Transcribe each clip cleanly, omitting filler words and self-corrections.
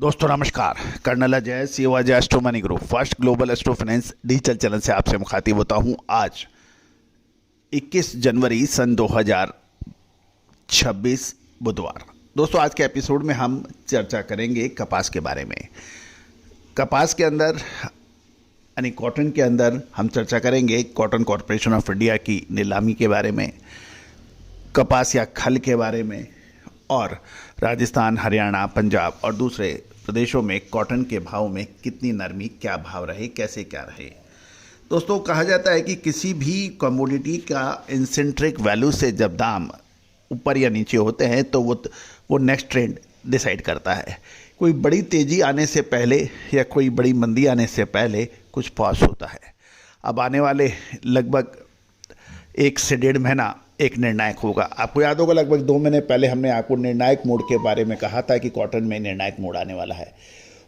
दोस्तों नमस्कार। Colonel Ajay CO Ajay astro money group first global astro finance digital channel से आपसे मुखातिब होता हूं। आज 21 जनवरी सन 2026 बुधवार। दोस्तों आज के एपिसोड में हम चर्चा करेंगे कपास के बारे में। कपास के अंदर यानी कॉटन के अंदर हम चर्चा करेंगे कॉटन कॉरपोरेशन ऑफ इंडिया की नीलामी के बारे में, कपास या खल के बारे में, और राजस्थान, हरियाणा, पंजाब और दूसरे प्रदेशों में कॉटन के भाव में कितनी नरमी, क्या भाव रहे, कैसे क्या रहे। दोस्तों कहा जाता है कि किसी भी कमोडिटी का इंसेंट्रिक वैल्यू से जब दाम ऊपर या नीचे होते हैं तो वो नेक्स्ट ट्रेंड डिसाइड करता है। कोई बड़ी तेज़ी आने से पहले या कोई बड़ी मंदी आने से पहले कुछ पॉज होता है। अब आने वाले लगभग 1 से 1.5 महीना एक निर्णायक होगा। आपको याद होगा लगभग 2 महीने पहले हमने आपको निर्णायक मोड के बारे में कहा था कि कॉटन में निर्णायक मोड आने वाला है।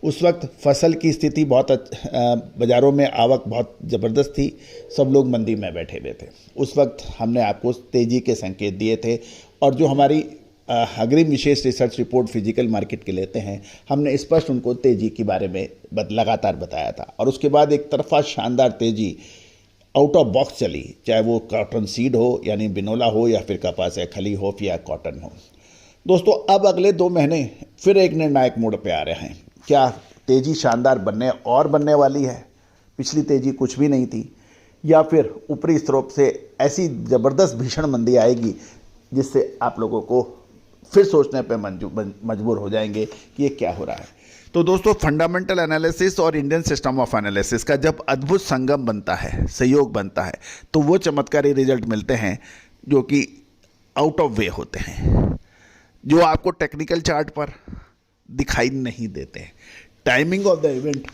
उस वक्त फसल की स्थिति बहुत बाज़ारों में आवक बहुत ज़बरदस्त थी, सब लोग मंदी में बैठे हुए थे। उस वक्त हमने आपको तेज़ी के संकेत दिए थे और जो हमारी अग्रिम विशेष रिसर्च रिपोर्ट फिजिकल मार्केट के लेते हैं, हमने स्पष्ट उनको तेज़ी के बारे में लगातार बताया था। और उसके बाद एक तरफा शानदार तेज़ी आउट ऑफ बॉक्स चली, चाहे वो कॉटन सीड हो यानी बिनोला हो या फिर कपास या खली हो या कॉटन हो। दोस्तों अब अगले 2 महीने फिर एक निर्णायक मोड़ पे आ रहे हैं। क्या तेज़ी शानदार बनने वाली है? पिछली तेज़ी कुछ भी नहीं थी, या फिर ऊपरी स्रोत से ऐसी ज़बरदस्त भीषण मंदी आएगी जिससे आप लोगों को फिर सोचने पे मजबूर हो जाएंगे कि ये क्या हो रहा है। तो दोस्तों फंडामेंटल एनालिसिस और इंडियन सिस्टम ऑफ एनालिसिस का जब अद्भुत संगम बनता है, संयोग बनता है, तो वो चमत्कारी रिजल्ट मिलते हैं जो कि आउट ऑफ वे होते हैं, जो आपको टेक्निकल चार्ट पर दिखाई नहीं देते। टाइमिंग ऑफ द इवेंट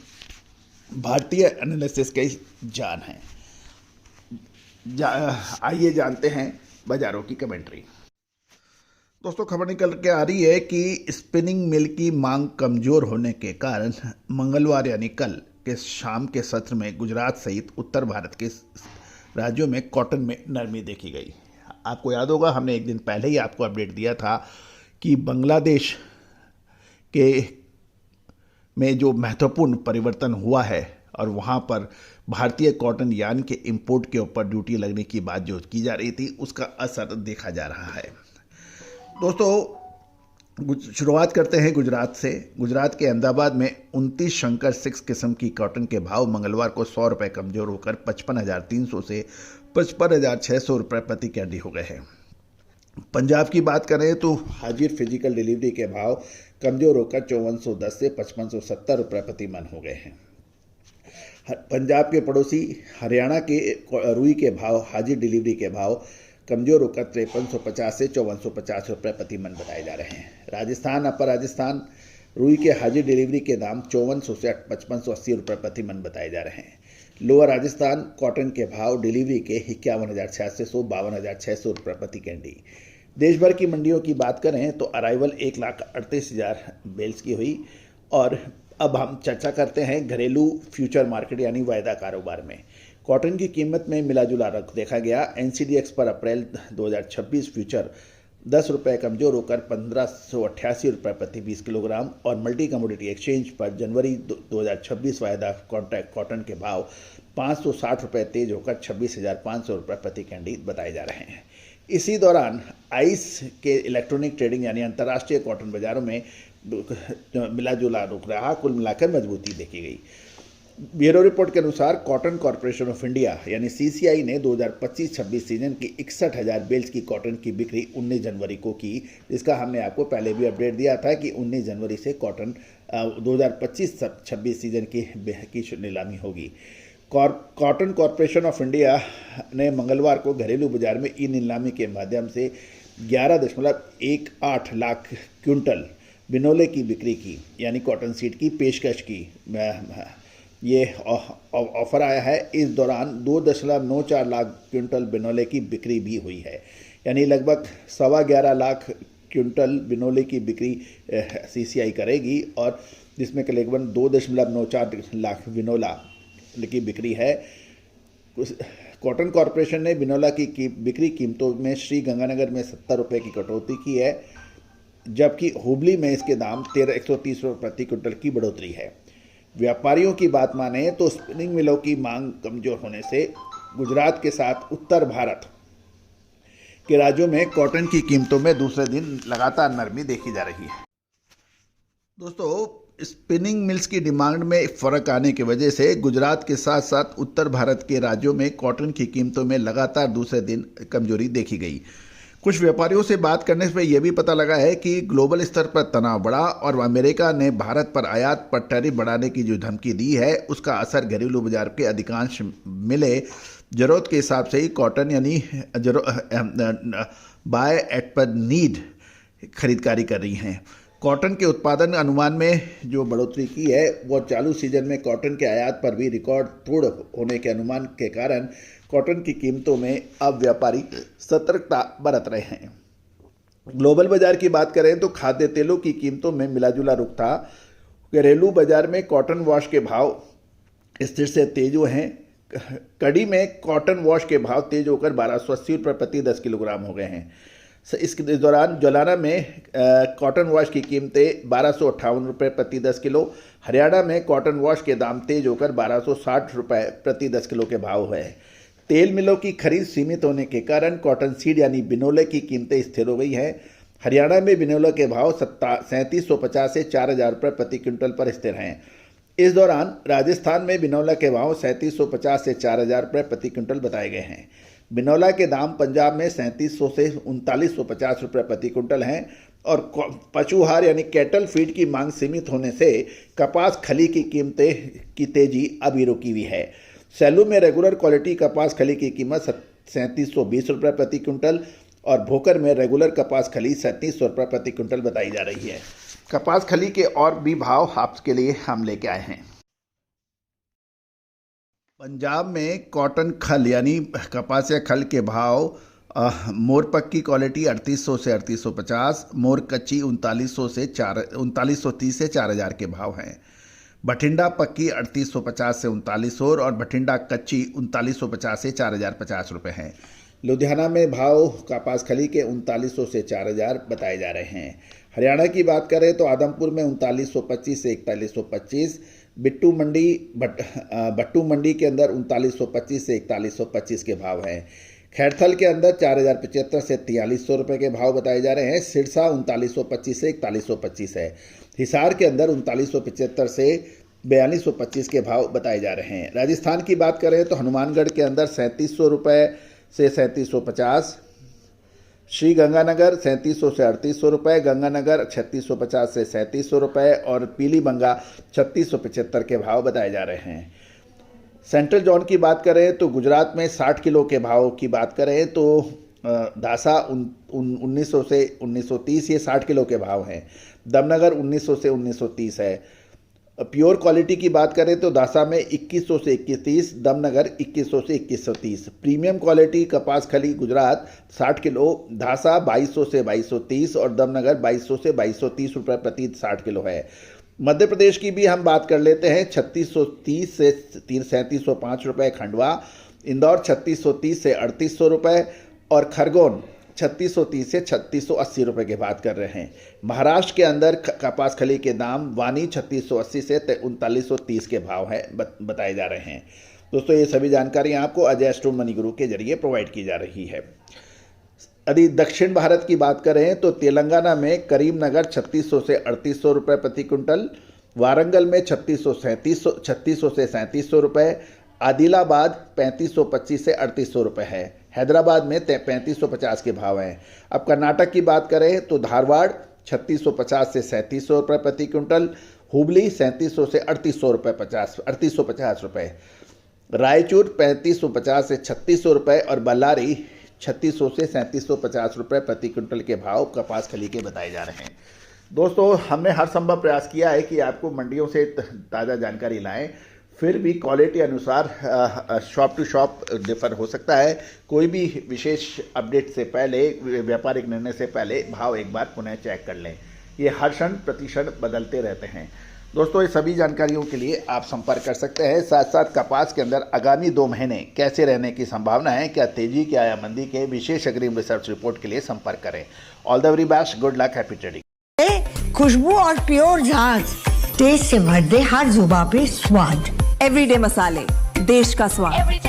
भारतीय एनालिसिस की जान है। आइए जानते हैं बाजारों की कमेंट्री। दोस्तों खबर निकल के आ रही है कि स्पिनिंग मिल की मांग कमजोर होने के कारण मंगलवार यानी कल के शाम के सत्र में गुजरात सहित उत्तर भारत के राज्यों में कॉटन में नरमी देखी गई। आपको याद होगा हमने एक दिन पहले ही आपको अपडेट दिया था कि बांग्लादेश के में जो महत्वपूर्ण परिवर्तन हुआ है और वहाँ पर भारतीय कॉटन यार्न के इंपोर्ट के ऊपर ड्यूटी लगने की बात जो की जा रही थी, उसका असर देखा जा रहा है। दोस्तों शुरुआत करते हैं गुजरात से। गुजरात के अहमदाबाद में 29 शंकर 6 किस्म की कॉटन के भाव मंगलवार को 100 रुपये कमजोर होकर 55,300 से 55,600 रुपये प्रति कैंडी हो गए हैं। पंजाब की बात करें तो हाजिर फिजिकल डिलीवरी के भाव कमजोर होकर 5410 से 5570 रुपये प्रति मन हो गए हैं। पंजाब के पड़ोसी हरियाणा के रुई के भाव हाजिर डिलीवरी के भाव कमजोर होकर 5350 से 5450 रुपये प्रति मन बताए जा रहे हैं। राजस्थान, अपर राजस्थान रुई के हाजिर डिलीवरी के दाम 5400 से 5580 रुपये प्रति मन बताए जा रहे हैं। लोअर राजस्थान कॉटन के भाव डिलीवरी के 51,600 से 52,600 रुपये प्रति कैंडी। देश भर की मंडियों की बात करें तो अराइवल 1,38,000 बेल्स की हुई। और अब हम चर्चा करते हैं घरेलू फ्यूचर मार्केट यानी वायदा कारोबार में। कॉटन की कीमत में मिलाजुला रख देखा गया। एनसीडीएक्स पर अप्रैल 2026 फ्यूचर 10 रुपये कमजोर होकर 1588 रुपये प्रति 20 किलोग्राम और मल्टी कमोडिटी एक्सचेंज पर जनवरी 2026 वायदा कॉन्ट्रैक्ट कॉटन के भाव 560 रुपये तेज होकर 26,500 रुपये प्रति कैंडी बताए जा रहे हैं। इसी दौरान आइस के इलेक्ट्रॉनिक ट्रेडिंग यानी अंतर्राष्ट्रीय कॉटन बाजारों में मिलाजुला रुख रहा, कुल मिलाकर मजबूती देखी गई। ब्यूरो रिपोर्ट के अनुसार कॉटन कॉरपोरेशन ऑफ इंडिया यानी सीसीआई ने 2025-26 सीजन की 61,000 बेल्स की कॉटन की बिक्री 19 जनवरी को की, जिसका हमने आपको पहले भी अपडेट दिया था कि 19 जनवरी से कॉटन 2025-26 सीजन की नीलामी होगी। कॉटन कॉरपोरेशन ऑफ इंडिया ने मंगलवार को घरेलू बाजार में ई नीलामी के माध्यम से 11.18 लाख क्विंटल बिनोले की बिक्री की, यानी कॉटन सीड की पेशकश की। ये ऑफर आया है। इस दौरान 2.94 लाख क्विंटल बिनोले की बिक्री भी हुई है, यानी लगभग 11.25 लाख क्विंटल बिनोले की बिक्री सीसीआई करेगी और जिसमें करीबन 2.94 लाख बिनोला की बिक्री है। कॉटन कॉरपोरेशन ने बिनोला की बिक्री कीमतों में श्री गंगानगर में 70 रुपये की कटौती की है। जबकि हुबली में इसके दाम 130 रुपये प्रति क्विंटल की बढ़ोतरी है। व्यापारियों की बात माने तो स्पिनिंग मिलों की मांग कमजोर होने से गुजरात के साथ उत्तर भारत के राज्यों में कॉटन की कीमतों में दूसरे दिन लगातार नरमी देखी जा रही है। दोस्तों, स्पिनिंग मिल्स की डिमांड में फ़र्क आने की वजह से गुजरात के साथ साथ उत्तर भारत के राज्यों में कॉटन की कीमतों में लगातार दूसरे दिन कमजोरी देखी गई। कुछ व्यापारियों से बात करने से यह भी पता लगा है कि ग्लोबल स्तर पर तनाव बढ़ा और अमेरिका ने भारत पर आयात पर टैरिफ बढ़ाने की जो धमकी दी है उसका असर घरेलू बाजार के अधिकांश मिले ज़रूरत के हिसाब से ही कॉटन यानी बाय एट पर नीड खरीदारी कर रही हैं। कॉटन के उत्पादन अनुमान में जो बढ़ोतरी की है वो चालू सीजन में कॉटन के आयात पर भी रिकॉर्ड तोड़ होने के अनुमान के कारण कॉटन की कीमतों में अब व्यापारी सतर्कता बरत रहे हैं। ग्लोबल बाजार की बात करें तो खाद्य तेलों की कीमतों में मिलाजुला रुख था। घरेलू बाजार में कॉटन वॉश के भाव स्थिर से तेज हुए हैं। कड़ी में कॉटन वॉश के भाव तेज होकर 1280 रुपये प्रति 10 किलोग्राम हो गए हैं। इस दौरान जोलाना में कॉटन वॉश की कीमतें 1258 रुपये प्रति 10 किलो। हरियाणा में कॉटन वॉश के दाम तेज होकर 1260 रुपये प्रति 10 किलो के भाव हुए हैं। तेल मिलों की खरीद सीमित होने के कारण कॉटन सीड यानी बिनोले की कीमतें स्थिर हो गई हैं। हरियाणा में बिनोले के भाव 3750 से 4000 रुपये प्रति क्विंटल पर स्थिर हैं। इस दौरान राजस्थान में बिनौला के भाव 3750 से 4000 रुपये प्रति क्विंटल बताए गए हैं। बिनौला के दाम पंजाब में 3700 से 3950 रुपये प्रति क्विंटल हैं और पशुहार यानी कैटल फीड की मांग सीमित होने से कपास खली की कीमतें की तेजी अभी रुकी हुई है। सेलू में रेगुलर क्वालिटी कपास खली की कीमत 3720 रुपये प्रति क्विंटल और भोकर में रेगुलर कपास खली 3700 रुपये प्रति क्विंटल बताई जा रही है। कपास खली के और भी भाव आपके लिए हम लेके आए हैं। पंजाब में कॉटन खल यानी कपासिया खल के भाव मोर पक्की क्वालिटी 3800 से 3850, मोर कच्ची 3930 से 4000 के भाव हैं। बठिंडा पक्की 3850 से 3900 और बठिंडा कच्ची 3950 से 4050 रुपये हैं। लुधियाना में भाव कपास खली के 3900 से 4000 बताए जा रहे हैं। हरियाणा की बात करें तो आदमपुर में 3925 से 4125, बट्टू मंडी के अंदर 3925 से 4125 के भाव हैं। खैरथल के अंदर 4075 से 4300 रुपये के भाव बताए जा रहे हैं। सिरसा 3925 से 4125 है। हिसार के अंदर 3975 से 4225 के भाव बताए जा रहे हैं। राजस्थान की बात करें तो हनुमानगढ़ के अंदर 3700 रुपये से 3750, श्री गंगानगर 3700 से 3800 रुपये, गंगानगर 3650 से 3700 रुपये और पीलीबंगा 3675 के भाव बताए जा रहे हैं। सेंट्रल जोन की बात करें तो गुजरात में 60 किलो के भाव की बात करें तो दासा 1900 से 1930 ये 60 किलो के भाव हैं। दमनगर 1900 से 1930 है। प्योर क्वालिटी की बात करें तो दासा में 2100 से 2130, दमनगर 2100 से 2130। प्रीमियम क्वालिटी कपास खली गुजरात 60 किलो, दासा 2200 से 2230 और दमनगर 2200 से 2230 रुपये प्रति 60 किलो है। मध्य प्रदेश की भी हम बात कर लेते हैं। 3630 से 3705 रुपये खंडवा, इंदौर 3630 से 3800 रुपये और खरगोन 3630 से 3680 रुपये की बात कर रहे हैं। महाराष्ट्र के अंदर कपास खली के दाम वानी 3680 से 3930 के भाव है बताए जा रहे हैं। दोस्तों, ये सभी जानकारियां आपको अजय एस्ट्रो मनी गुरु के जरिए प्रोवाइड की जा रही है। यदि दक्षिण भारत की बात करें तो तेलंगाना में करीमनगर 3600 से 3800 रुपये प्रति क्विंटल, वारंगल में 3600 से 3700 रुपये, आदिलाबाद 3525 से 3800 रुपये है। हैदराबाद में 3550 के भाव हैं। अब कर्नाटक की बात करें तो धारवाड़ 3650 से 3700 रुपये प्रति क्विंटल, हुबली 3700 से 3850 रुपये, रायचूर 3550 से 3600 रुपये और बल्लारी 3600 से 3750 रुपये प्रति क्विंटल के भाव कपास खली के बताए जा रहे हैं। दोस्तों, हमने हर संभव प्रयास किया है कि आपको मंडियों से ताज़ा जानकारी लाएं, फिर भी क्वालिटी अनुसार शॉप टू शॉप डिफर हो सकता है। कोई भी विशेष अपडेट से पहले, व्यापारिक निर्णय से पहले भाव एक बार पुनः चेक कर लें। ये हर क्षण प्रतिक्षण बदलते रहते हैं। दोस्तों, ये सभी जानकारियों के लिए आप संपर्क कर सकते हैं। साथ साथ कपास के अंदर आगामी 2 महीने कैसे रहने की संभावना है, क्या तेजी क्या या मंदी के विशेष अग्रिम रिसर्च रिपोर्ट के लिए संपर्क करें। All the very best, good luck, happy trading. खुशबू और प्योर झाग, टेस्ट से भर दे हर जुबां पे स्वाद। एवरीडे मसाले, देश का स्वाद।